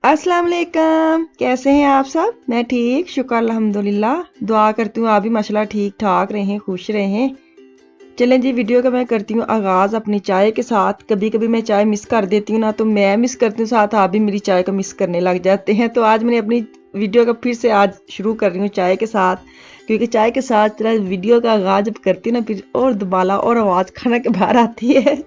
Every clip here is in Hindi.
अस्सलाम वालेकुम, कैसे हैं आप सब? मैं ठीक, शुक्र अल्हम्दुलिल्लाह। दुआ करती हूँ आप भी माशाल्लाह ठीक ठाक रहें, खुश रहें। चलें जी, वीडियो का मैं करती हूँ आगाज़ अपनी चाय के साथ। कभी कभी मैं चाय मिस कर देती हूँ ना, तो मैं मिस करती हूँ, साथ आप भी मेरी चाय को मिस करने लग जाते हैं। तो आज मैंने अपनी वीडियो का फिर से आज शुरू कर रही हूँ चाय के साथ, क्योंकि चाय के साथ तेरा वीडियो का आगाज़ जब करती हूँ ना, फिर और दुबाला और आवाज़ खाना के बाहर आती है।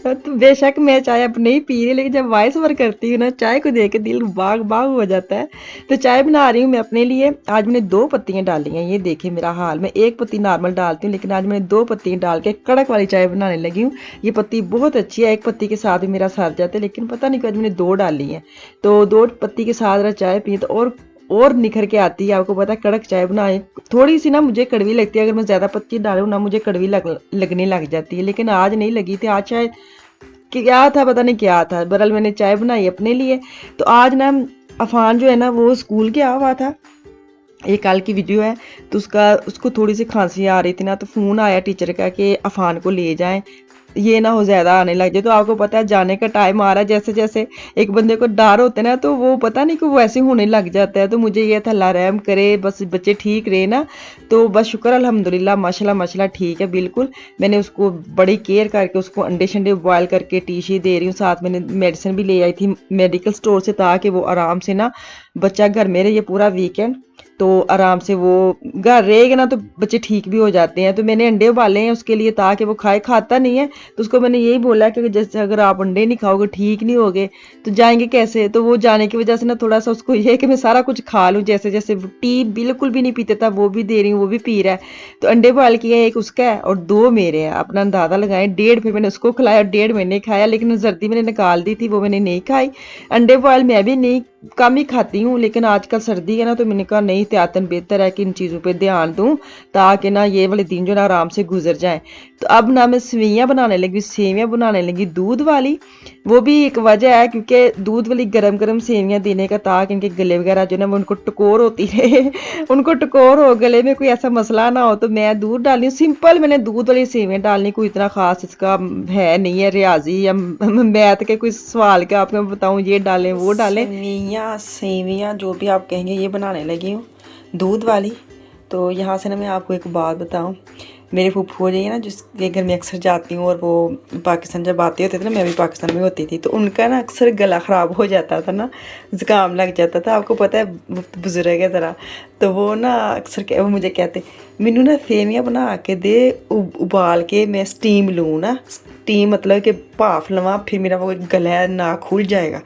तो बेशक मैं चाय अब नहीं पी रही, लेकिन जब वॉइस ओवर करती हूँ ना, चाय को देख के दिल बाग बाग हो जाता है। तो चाय बना रही हूँ मैं अपने लिए। आज मैंने 2 पत्तियाँ डाली हैं, ये देखिए मेरा हाल। मैं 1 पत्ती नॉर्मल डालती हूँ, लेकिन आज मैंने 2 पत्तियाँ डाल के कड़क वाली चाय बनाने लगी हूँ। ये पत्ती बहुत अच्छी है, 1 पत्ती के साथ भी मेरा सर जाता है, लेकिन पता नहीं क्यों आज मैंने 2 डाली हैं। तो 2 पत्ती के साथ अगर चाय पिए तो और निखर के आती है। आपको पता है, कड़क चाय बनाए थोड़ी सी ना मुझे कड़वी लगती है, अगर मैं ज़्यादा पत्ती डालूँ ना मुझे कड़वी लगने लग जाती है, लेकिन आज नहीं लगी थी। आज शायद क्या था, पता नहीं क्या था, बहरहाल मैंने चाय बनाई अपने लिए। तो आज ना अफान जो है ना वो स्कूल गया हुआ था। ये कल की वीडियो है। तो उसको थोड़ी सी खांसी आ रही थी ना, तो फ़ोन आया टीचर का कि अफान को ले जाएं, ये ना हो ज़्यादा आने लग जाए। तो आपको पता है जाने का टाइम आ रहा है, जैसे जैसे एक बंदे को डर होता है ना, तो वो पता नहीं कि वो ऐसे होने लग जाता है। तो मुझे ये था अल्लाह रहम करे, बस बच्चे ठीक रहे ना। तो बस शुक्र अल्हम्दुलिल्लाह, माशाल्लाह माशाल्लाह ठीक है बिल्कुल। मैंने उसको बड़ी केयर करके उसको अंडे शंडे बॉयल करके टी दे रही हूँ। साथ मैंने मेडिसिन भी ले आई थी मेडिकल स्टोर से, ताकि वो आराम से ना बच्चा घर में रहे पूरा वीकेंड। तो आराम से वो घर रहेगा ना, तो बच्चे ठीक भी हो जाते हैं। तो मैंने अंडे उबाले हैं उसके लिए, ताकि वो खाता नहीं है। तो उसको मैंने यही बोला कि जैसे अगर आप अंडे नहीं खाओगे, ठीक नहीं होगे, तो जाएंगे कैसे। तो वो जाने की वजह से ना थोड़ा सा उसको ये है कि मैं सारा कुछ खा लूँ। जैसे जैसे टी बिल्कुल भी नहीं पीते था, वो भी दे रही हूँ, वो भी पी रहा है। तो अंडे बॉयल किए, 1 उसका है और 2 मेरे हैं। अपना अंदाजा लगाएं, 1.5 फिर मैंने उसको खिलाया, 1.5 मैंने खाया। लेकिन जर्दी मैंने निकाल दी थी, वो मैंने नहीं खाई। अंडे बॉयल मैं भी नहीं, कम ही खाती हूँ, लेकिन आजकल सर्दी है ना, तो मैंने कहा नहीं, एहतियातन बेहतर है कि इन चीज़ों पे ध्यान दूँ, ताकि ना ये वाले दिन जो ना आराम से गुजर जाएं। तो अब ना मैं सेवियाँ बनाने लगी दूध वाली। वो भी एक वजह है, क्योंकि दूध वाली गरम गरम सेवियाँ देने का, ताकि इनके गले वगैरह जो ना वो उनको टकोर होती रहे। उनको टकोर हो, गले में कोई ऐसा मसला ना हो। तो मैं दूध डाली, सिंपल मैंने दूध वाली सेवियाँ डालनी, कोई इतना खास इसका है नहीं है, रियाजी या मैथ के कोई सवाल का आपको बताऊँ ये डालें वो डालें। सेवियाँ सेवियाँ जो भी आप कहेंगे ये बनाने लगी हूँ दूध वाली। तो यहाँ से ना मैं आपको एक बात बताऊँ, मेरे फूफू जी है ना जिसके घर में अक्सर जाती हूँ, और वो पाकिस्तान जब आते होते थे ना, मैं भी पाकिस्तान में होती थी, तो उनका ना अक्सर गला ख़राब हो जाता था ना, ज़ुकाम लग जाता था। आपको पता है बुजुर्ग है ज़रा, तो वो ना अक्सर वो मुझे कहते मैनू ना सेवियाँ बना के दे, उबाल के मैं स्टीम लूँ ना, स्टीम मतलब कि भाफ लवां, फिर मेरा वो गला ना खुल जाएगा।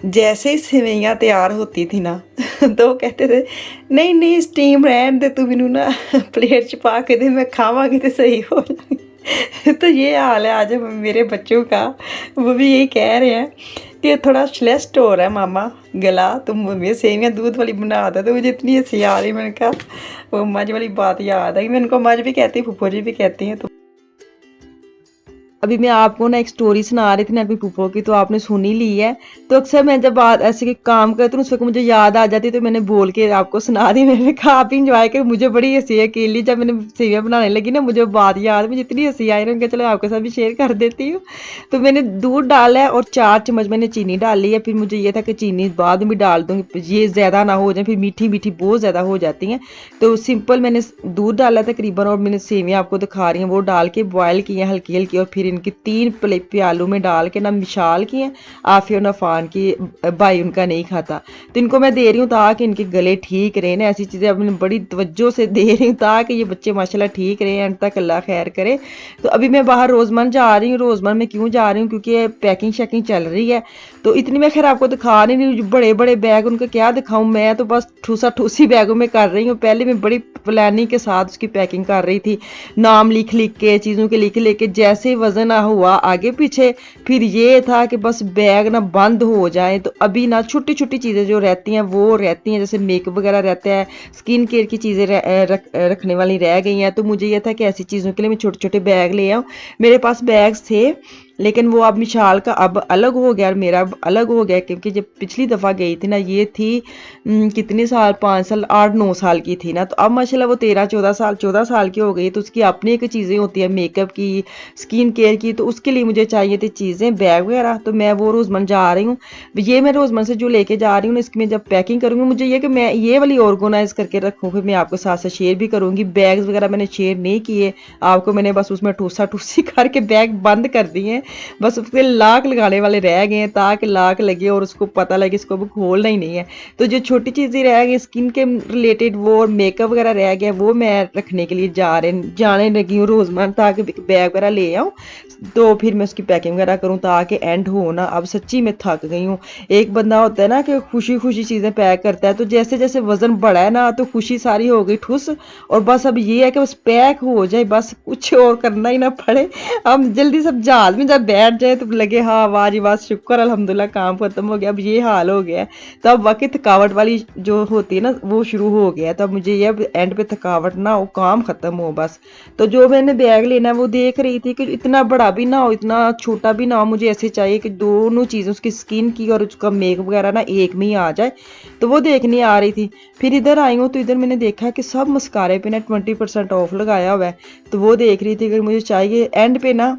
जैसे ही सेवइयाँ तैयार होती थी ना तो वो कहते थे नहीं नहीं स्टीम रहन दे, तू मैनू ना प्लेट च पा के दे, मैं खावांगी तो सही हो जाएगी। तो ये हाल है आज मेरे बच्चों का। वो भी यही कह रहे हैं कि थोड़ा स्लेस्ट हो रहा है मामा गला, तुम मम्मी सेवियाँ दूध वाली बना दो। तो मुझे इतनी हंसी आ रही, मैंने कहा वो मज वाली बात याद आई। मैं उनको मज भी कहती हूँ, फूफो जी भी कहती हैं। तो अभी मैं आपको ना एक स्टोरी सुना रही थी ना अपनी फूफो की, तो आपने सुन ही ली है। तो अक्सर मैं जब बात ऐसे के काम करती हूँ, उस वक्त मुझे याद आ जाती है, तो मैंने बोल के आपको सुना दी। मैंने कहा आप इंजॉय कर। मुझे बड़ी हंसी अकेली, जब मैंने सेवियाँ बनाने लगी ना, मुझे बात याद, मुझे इतनी हंसी आई, मैंने कहा चलो आपके साथ भी शेयर कर देती हूँ। तो मैंने दूध डाला है और 4 चम्मच मैंने चीनी डाली है। फिर मुझे ये था कि चीनी बाद में भी डाल दूँगी, ये ज़्यादा ना हो जाए, फिर मीठी मीठी बहुत ज़्यादा हो जाती हैं। तो सिंपल मैंने दूध डाला तकरीबन, और मैंने सेवियाँ आपको दिखा रही हैं वो डाल के बॉयल की हैं हल्की हल्की, और फिर इनकी 3 प्यालों में डाल के ना मिशाल की हैं। आफिया नफान की भाई उनका नहीं खाता, तो इनको मैं दे रही हूँ ताकि इनके गले ठीक रहे ना। ऐसी चीज़ें अब मैं बड़ी तवज्जो से दे रही हूँ, ताकि ये बच्चे माशाल्लाह ठीक रहे, एंड तक अल्लाह खैर करे। तो अभी मैं बाहर रोज़मन जा रही हूँ। रोज़मन में क्यों जा रही हूँ, क्योंकि पैकिंग शैकिंग चल रही है। तो इतनी मैं खैर आपको दिखा नहीं रही हूँ, बड़े बड़े बैग उनका क्या दिखाऊँ मैं, तो बस ठूसा ठूसी बैगों में कर रही हूँ। पहले मैं बड़ी प्लानिंग के साथ उसकी पैकिंग कर रही थी, नाम लिख लिख के, चीज़ों के लिख लिख के, जैसे वजन ना हुआ आगे पीछे, फिर ये था कि बस बैग ना बंद हो जाए। तो अभी ना छोटी छोटी चीज़ें जो रहती हैं वो रहती हैं, जैसे मेकअप वगैरह रहता है, स्किन केयर की चीज़ें रखने वाली रह गई हैं। तो मुझे ये था कि ऐसी चीज़ों के लिए मैं छोटे छोटे बैग ले आऊँ। मेरे पास बैग्स थे, लेकिन वो अब मिशाल का अब अलग हो गया और मेरा अब अलग हो गया, क्योंकि जब पिछली दफ़ा गई थी ना, ये थी कितने साल, 5 साल 8-9 साल की थी ना, तो अब माशाल्लाह वो 13-14 साल की हो गई। तो उसकी अपनी एक चीज़ें होती है मेकअप की, स्किन केयर की, तो उसके लिए मुझे चाहिए थी चीज़ें, बैग वगैरह। तो मैं वो रोज़मन जा रही हूँ, ये मैं रोज़मन से जो लेके जा रही हूँ ना, इसकी मैं जब पैकिंग करूँगी, मुझे ये कि मैं ये वाली ऑर्गेनाइज करके रखूँ, फिर मैं आपके साथ साथ शेयर भी करूँगी। बैग्स वगैरह मैंने शेयर नहीं किए आपको, मैंने बस उसमें ठूसा ठूसी करके बैग बंद कर दिए हैं, बस उसके लाक लगाने वाले रह गए हैं, ताकि लाक लगे और उसको पता लगे इसको अब खोलना ही नहीं है। तो जो छोटी चीज़ें रह गई स्किन के रिलेटेड, वो मेकअप वगैरह रह गया, वो मैं रखने के लिए जाने लगी हूँ रोज़मर्रा, ताकि बैग वगैरह ले आऊँ, तो फिर मैं उसकी पैकिंग वगैरह करूँ ताकि एंड हो ना। अब सच्ची में थक गई हूँ। एक बंदा होता है ना कि खुशी खुशी चीज़ें पैक करता है, तो जैसे जैसे वजन बढ़ा है ना, तो खुशी सारी हो गई ठुस, और बस अब ये है कि बस पैक हो जाए, बस कुछ और करना ही ना पड़े। हम जल्दी सब जहाज में जब बैठ जाए तो लगे हाँ वाह जी वाह, शुक्र अल्हम्दुलिल्लाह काम खत्म हो गया। अब ये हाल हो गया है, तो अब वाकई थकावट वाली जो होती है ना, वो शुरू हो गया है। तो अब मुझे ये एंड पे थकावट ना हो, काम खत्म हो बस। तो जो मैंने बैग लेना है वो देख रही थी कि इतना बड़ा भी ना हो, इतना छोटा भी ना हो, मुझे ऐसे चाहिए कि दोनों चीज़ें, उसकी स्किन की और उसका मेकअप वगैरह ना एक में ही आ जाए। तो वो देखने आ रही थी। फिर इधर आई हूँ तो इधर मैंने देखा कि सब मस्कारे पे ना 20% ऑफ लगाया हुआ है, तो वो देख रही थी कि मुझे चाहिए। एंड पे ना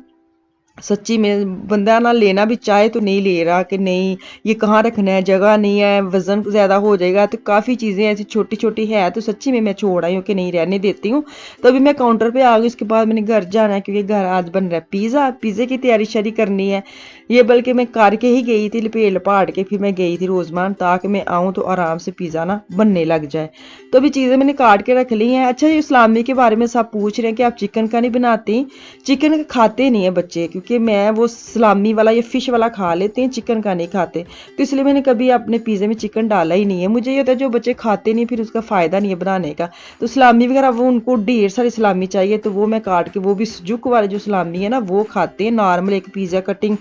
सच्ची में बंदा ना लेना भी चाहे तो नहीं ले रहा, कि नहीं ये कहाँ रखना है, जगह नहीं है, वज़न ज़्यादा हो जाएगा। तो काफ़ी चीज़ें ऐसी छोटी छोटी है, तो सच्ची में मैं छोड़ आई हूँ कि नहीं रहने देती हूँ। तो अभी मैं काउंटर पे आ गई, उसके बाद मैंने घर जाना है, क्योंकि घर आज बन रहा है पिज़्ज़ा की तैयारी शरी करनी है। ये बल्कि मैं करके ही गई थी, लपेट लपाट के फिर मैं गई थी रोज़मान, ताकि मैं आऊँ तो आराम से पिज़्ज़ा ना बनने लग जाए। तो अभी चीज़ें मैंने काट के रख ली हैं। अच्छा, ये इस्लामी के बारे में सब पूछ रहे हैं कि आप चिकन का नहीं बनाती। चिकन खाते नहीं है बच्चे, क्योंकि मैं वो सलामी वाला या फ़िश वाला खा लेते हैं, चिकन का नहीं खाते, तो इसलिए मैंने कभी अपने पिज़्ज़े में चिकन डाला ही नहीं है। मुझे ये होता है जो बच्चे खाते नहीं फिर उसका फ़ायदा नहीं है बनाने का। तो सलामी वगैरह वो उनको ढेर सारी सलामी चाहिए, तो वो मैं काट के, वो भी सुजुक वाले जो सलामी है ना वो खाते हैं। नॉर्मल एक पिज़्ज़ा कटिंग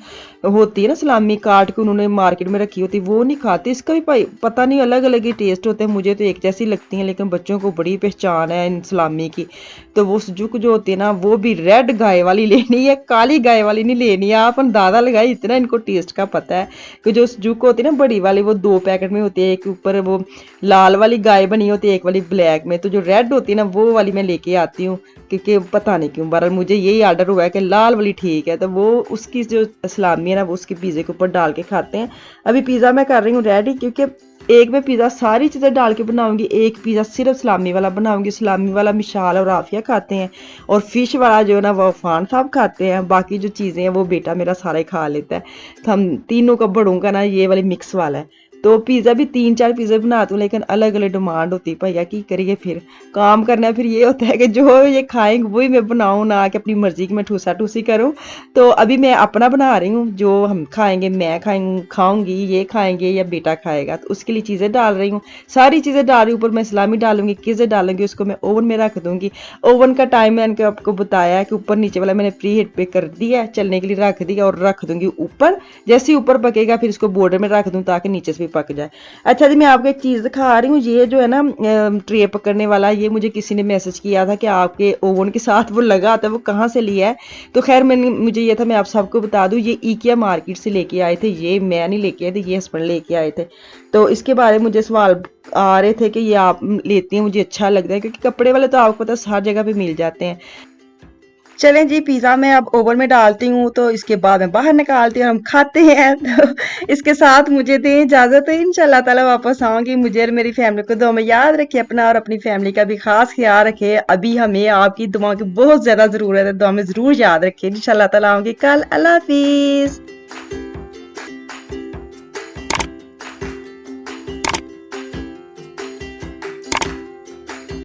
होती है ना, सलामी काट के उन्होंने मार्केट में रखी होती है, वो नहीं खाते। इसका भी भाई पता नहीं, अलग अलग ही टेस्ट होते हैं, मुझे तो एक जैसी लगती हैं, लेकिन बच्चों को बड़ी पहचान है इन सलामी की। तो वो सुजुक जो होती है ना, वो भी रेड गाय वाली लेनी है, काली गाय वाली नहीं लेनी है। आप अंदाजा लगाए, इतना इनको टेस्ट का पता है कि जो सुजुक होती है ना बड़ी वाली, वो 2 पैकेट में होती है, एक ऊपर वो लाल वाली गाय बनी होती है, एक वाली ब्लैक में। तो जो रेड होती है ना, वो वाली मैं लेके आती हूँ, क्योंकि पता नहीं क्यों बहरहाल मुझे यही आर्डर हुआ है कि लाल वाली ठीक है। तो वो उसकी जो सलामी है ना, वो उसके पिज़्ज़े के ऊपर डाल के खाते हैं। अभी पिज़्ज़ा मैं कर रही हूँ रेडी, क्योंकि एक मैं पिज़्ज़ा सारी चीज़ें डाल के बनाऊंगी, एक पिज़्ज़ा सिर्फ सलामी वाला बनाऊंगी। सलामी वाला मिशाल और आफिया खाते हैं, और फिश वाला जो है ना वो अफान साहब खाते हैं। बाकी जो चीज़ें हैं वो बेटा मेरा सारा ही खा लेता है। तो हम तीनों का बड़ों का ना ये वाली मिक्स वाला है। तो पिज़्ज़ा भी 3-4 पिज़्ज़े बनाती हूँ, लेकिन अलग अलग डिमांड होती है भैया, की करिए फिर काम करना। फिर ये होता है कि जो ये खाएंगे वही मैं बनाऊँ, ना कि अपनी मर्जी की मैं ठूसा ठूसी करूँ। तो अभी मैं अपना बना रही हूँ, जो हम खाएंगे, मैं खाऊंगी, ये खाएंगे या बेटा खाएगा, तो उसके लिए चीज़ें डाल रही हूँ। सारी चीज़ें डाल रही हूँ, ऊपर मैं सलामी डालूंगी, चीज़ें डालूंगी, उसको मैं ओवन में रख दूंगी। ओवन का टाइम मैंने आपको बताया कि ऊपर नीचे वाला मैंने प्री हीट पे कर दिया, चलने के लिए रख दिया, और रख दूंगी ऊपर। जैसे ही ऊपर पकेगा फिर इसको बॉर्डर में रख दूँ, ताकि नीचे से भी पक जाए। अच्छा जी, मैं आपको एक चीज़ दिखा रही हूँ। ये जो है ना ट्रे पकड़ने वाला, ये मुझे किसी ने मैसेज किया था कि आपके ओवन के साथ वो लगा आता है, वो कहाँ से लिया है। तो खैर मुझे ये था, मैं आप सबको बता दूँ, ये IKEA मार्केट से लेके आए थे। ये मैं नहीं लेके आए थे, ये हस्बैंड लेके आए थे। तो इसके बारे में मुझे सवाल आ रहे थे कि ये आप लेती हैं, मुझे अच्छा लगता है, क्योंकि कपड़े वाले तो आपको पता है हर जगह पे मिल जाते हैं। चलें जी, पिज़्ज़ा मैं अब ओवन में डालती हूँ, तो इसके बाद मैं बाहर निकालती हूँ, हम खाते हैं। तो इसके साथ मुझे दें इजाज़त, इंशाल्लाह ताला वापस आऊँगी। मुझे और मेरी फैमिली को दुआ में याद रखें अपना, और अपनी फैमिली का भी खास ख्याल रखें। अभी हमें आपकी दुआ की बहुत ज़्यादा ज़रूरत है, दुआ में ज़रूर याद रखें। इंशाल्लाह ताला आऊँगी कल। अल्लाह हाफिज़।